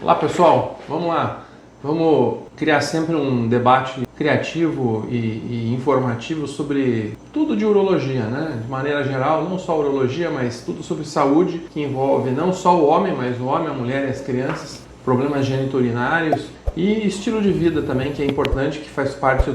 Olá pessoal, vamos lá. Vamos criar sempre um debate criativo e informativo sobre tudo de urologia, né? De maneira geral, não só urologia, mas tudo sobre saúde, que envolve não só o homem, mas o homem, a mulher e as crianças, problemas geniturinários e estilo de vida também, que é importante, que faz parte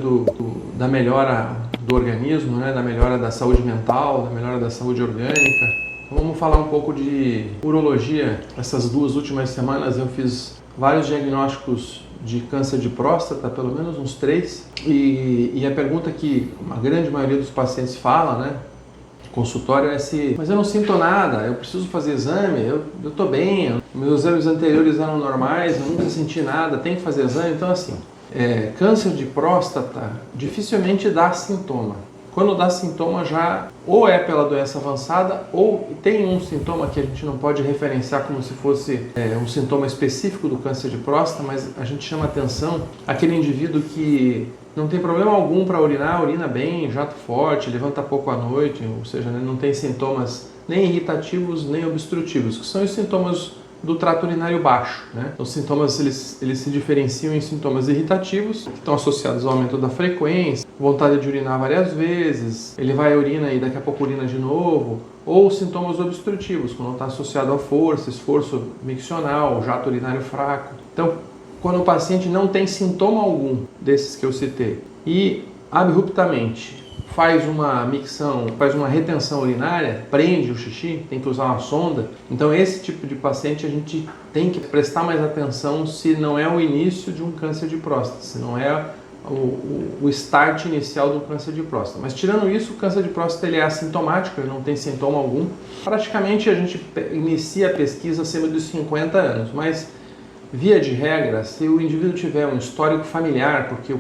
da melhora do organismo, né? Da melhora da saúde mental, da melhora da saúde orgânica. Então, vamos falar um pouco de urologia. Essas 2 últimas semanas eu fiz vários diagnósticos de câncer de próstata, pelo menos uns 3, e a pergunta que a grande maioria dos pacientes fala, né, no consultório é se, mas eu não sinto nada, eu preciso fazer exame, eu estou bem, meus exames anteriores eram normais, eu nunca senti nada, tem que fazer exame. Então assim, câncer de próstata dificilmente dá sintoma. Quando dá sintoma já ou é pela doença avançada ou tem um sintoma que a gente não pode referenciar como se fosse um sintoma específico do câncer de próstata, mas a gente chama atenção aquele indivíduo que não tem problema algum para urinar, urina bem, jato forte, levanta pouco à noite, ou seja, não tem sintomas nem irritativos nem obstrutivos, que são os sintomas do trato urinário baixo, né? Os sintomas eles se diferenciam em sintomas irritativos, que estão associados ao aumento da frequência, vontade de urinar várias vezes, ele vai à urina e daqui a pouco urina de novo, ou sintomas obstrutivos, quando está associado à força, esforço miccional, jato urinário fraco. Então, quando o paciente não tem sintoma algum desses que eu citei e abruptamente faz uma micção, faz uma retenção urinária, prende o xixi, tem que usar uma sonda. Então esse tipo de paciente a gente tem que prestar mais atenção se não é o início de um câncer de próstata, se não é o start inicial do câncer de próstata. Mas tirando isso, o câncer de próstata ele é assintomático, ele não tem sintoma algum. Praticamente a gente inicia a pesquisa acima dos 50 anos, mas via de regra, se o indivíduo tiver um histórico familiar, porque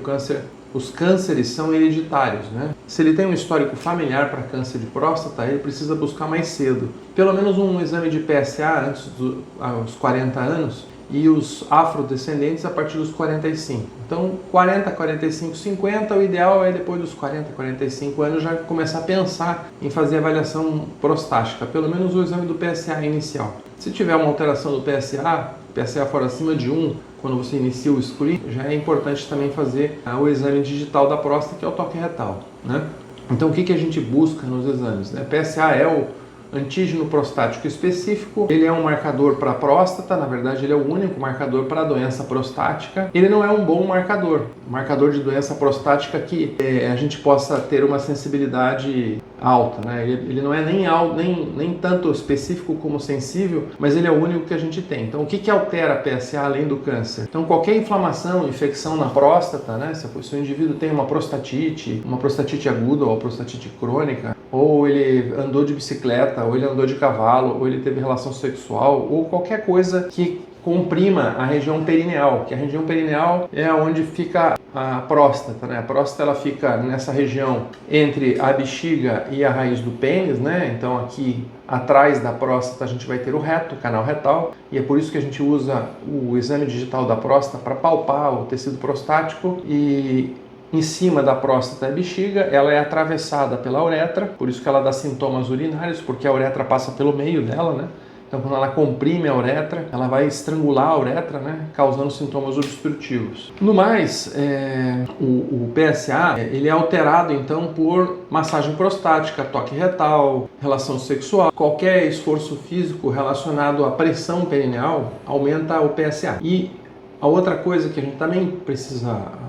os cânceres são hereditários, né? Se ele tem um histórico familiar para câncer de próstata, ele precisa buscar mais cedo. Pelo menos um exame de PSA antes dos 40 anos e os afrodescendentes a partir dos 45. Então, 40, 45, 50, o ideal é depois dos 40, 45 anos já começar a pensar em fazer avaliação prostática, pelo menos o exame do PSA inicial. Se tiver uma alteração do PSA for acima de 1, quando você inicia o screen, já é importante também fazer o exame digital da próstata, que é o toque retal, né? Então, o que a gente busca nos exames, né? PSA é o antígeno prostático específico, ele é um marcador para a próstata, na verdade ele é o único marcador para a doença prostática. Ele não é um bom marcador de doença prostática que a gente possa ter uma sensibilidade alta, né? Ele não é nem tanto específico como sensível, mas ele é o único que a gente tem. Então o que altera a PSA além do câncer? Então qualquer inflamação, infecção na próstata, né? Se o indivíduo tem uma prostatite aguda ou uma prostatite crônica, ou ele andou de bicicleta, ou ele andou de cavalo, ou ele teve relação sexual, ou qualquer coisa que comprima a região perineal, que a região perineal é onde fica a próstata, né? A próstata ela fica nessa região entre a bexiga e a raiz do pênis, né? Então aqui atrás da próstata a gente vai ter o reto, o canal retal, e é por isso que a gente usa o exame digital da próstata para palpar o tecido prostático. E em cima da próstata é a bexiga, ela é atravessada pela uretra, por isso que ela dá sintomas urinários, porque a uretra passa pelo meio dela, né? Então, quando ela comprime a uretra, ela vai estrangular a uretra, né? Causando sintomas obstrutivos. No mais, o PSA ele é alterado, então, por massagem prostática, toque retal, relação sexual. Qualquer esforço físico relacionado à pressão perineal aumenta o PSA. E a outra coisa que a gente também precisa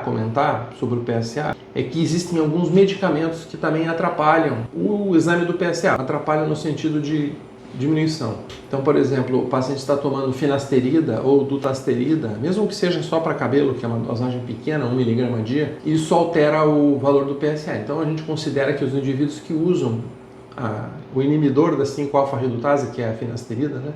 comentar sobre o PSA é que existem alguns medicamentos que também atrapalham o exame do PSA, atrapalham no sentido de diminuição. Então, por exemplo, o paciente está tomando finasterida ou dutasterida, mesmo que seja só para cabelo, que é uma dosagem pequena, 1 mg a dia, isso altera o valor do PSA. Então, a gente considera que os indivíduos que usam o inibidor da 5-alfa-redutase, que é a finasterida, né,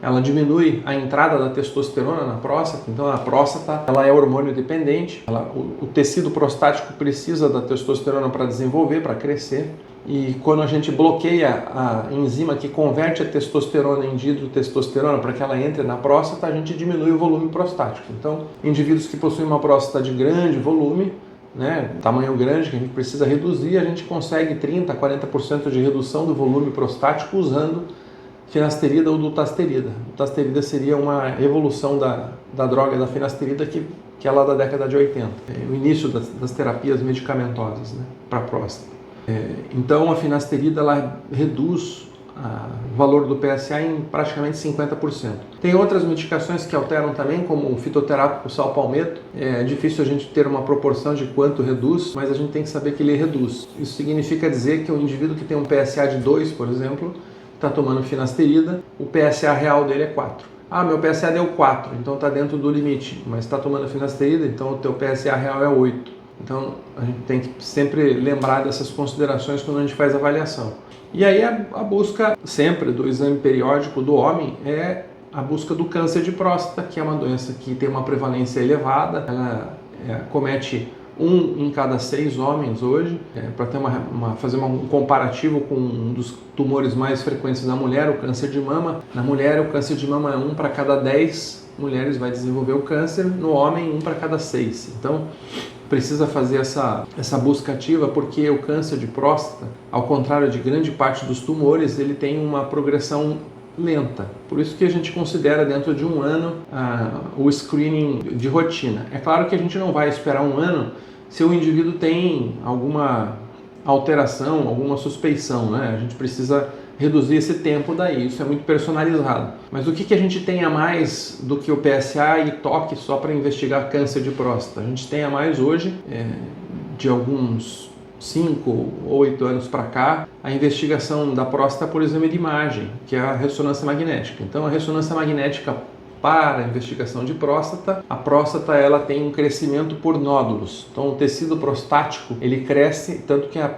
ela diminui a entrada da testosterona na próstata. Então a próstata ela é hormônio dependente, o tecido prostático precisa da testosterona para desenvolver, para crescer, e quando a gente bloqueia a enzima que converte a testosterona em dihidrotestosterona para que ela entre na próstata, a gente diminui o volume prostático. Então indivíduos que possuem uma próstata de grande volume, né, tamanho grande que a gente precisa reduzir, a gente consegue 30% a 40% de redução do volume prostático usando finasterida ou dutasterida. Dutasterida seria uma evolução da droga da finasterida que é lá da década de 80, o início das terapias medicamentosas, né, para a próstata. Então a finasterida ela reduz o valor do PSA em praticamente 50%. Tem outras medicações que alteram também, como o fitoterápico sal-palmeto. É difícil a gente ter uma proporção de quanto reduz, mas a gente tem que saber que ele reduz. Isso significa dizer que o indivíduo que tem um PSA de 2, por exemplo, está tomando finasterida, o PSA real dele é 4. Ah, meu PSA deu 4, então está dentro do limite, mas está tomando finasterida, então o teu PSA real é 8. Então a gente tem que sempre lembrar dessas considerações quando a gente faz a avaliação. E aí a busca sempre do exame periódico do homem é a busca do câncer de próstata, que é uma doença que tem uma prevalência elevada, ela comete 1 em cada 6 homens hoje. Para ter fazer um comparativo com um dos tumores mais frequentes na mulher, o câncer de mama. Na mulher, o câncer de mama é 1 para cada 10 mulheres vai desenvolver o câncer, no homem 1 para cada 6. Então precisa fazer essa busca ativa, porque o câncer de próstata, ao contrário de grande parte dos tumores, ele tem uma progressão lenta. Por isso que a gente considera dentro de 1 ano o screening de rotina. É claro que a gente não vai esperar 1 ano se o indivíduo tem alguma alteração, alguma suspeição, né? A gente precisa reduzir esse tempo daí, isso é muito personalizado. Mas o que a gente tem a mais do que o PSA e toque só para investigar câncer de próstata? A gente tem a mais hoje, de alguns 5 ou 8 anos para cá, a investigação da próstata por exame de imagem, que é a ressonância magnética. Então a ressonância magnética para a investigação de próstata, a próstata ela tem um crescimento por nódulos. Então o tecido prostático ele cresce, tanto que a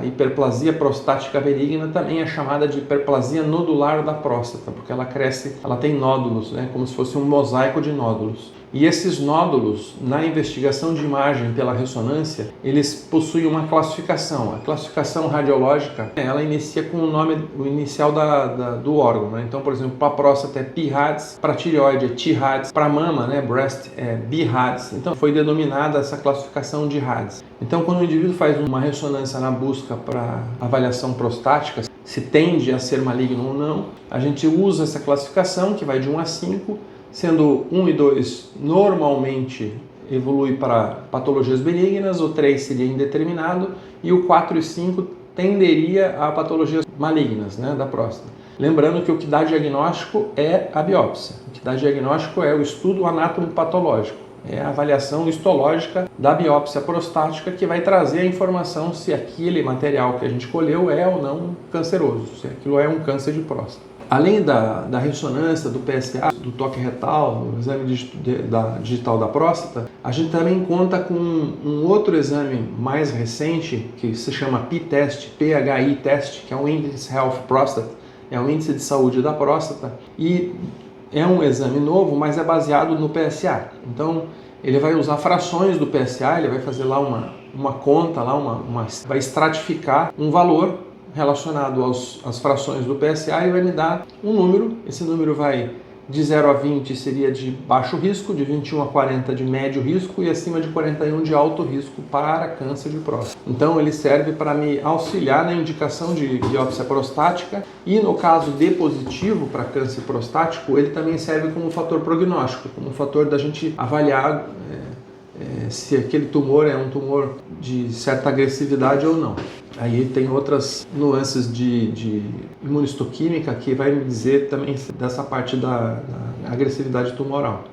hiperplasia prostática benigna também é chamada de hiperplasia nodular da próstata, porque ela cresce, ela tem nódulos, né, como se fosse um mosaico de nódulos. E esses nódulos, na investigação de imagem pela ressonância, eles possuem uma classificação. A classificação radiológica, ela inicia com o nome, o inicial do órgão, né? Então, por exemplo, para a próstata é PIRADS, para a tireoide é TIRADS, para a mama, né, breast, é BIRADS. Então, foi denominada essa classificação de RADS. Então, quando o indivíduo faz uma ressonância na busca para avaliação prostática, se tende a ser maligno ou não, a gente usa essa classificação, que vai de 1 a 5, sendo 1 e 2 normalmente evolui para patologias benignas, o 3 seria indeterminado e o 4 e 5 tenderia a patologias malignas, né, da próstata. Lembrando que o que dá diagnóstico é a biópsia, o que dá diagnóstico é o estudo anatomopatológico, é a avaliação histológica da biópsia prostática que vai trazer a informação se aquele material que a gente colheu é ou não canceroso, se aquilo é um câncer de próstata. Além da ressonância, do PSA, do toque retal, do exame digital da próstata, a gente também conta com um outro exame mais recente, que se chama PI-TEST, PHI-TEST, que é o Index Health Prostate, é o índice de saúde da próstata, e é um exame novo, mas é baseado no PSA. Então, ele vai usar frações do PSA, ele vai fazer lá uma conta, vai estratificar um valor relacionado às frações do PSA e vai me dar um número. Esse número vai de 0 a 20 seria de baixo risco, de 21 a 40 de médio risco e acima de 41 de alto risco para câncer de próstata. Então ele serve para me auxiliar na indicação de biópsia prostática e no caso de positivo para câncer prostático, ele também serve como fator prognóstico, como fator da gente avaliar se aquele tumor é um tumor de certa agressividade ou não. Aí tem outras nuances de imunistoquímica que vai me dizer também dessa parte da agressividade tumoral.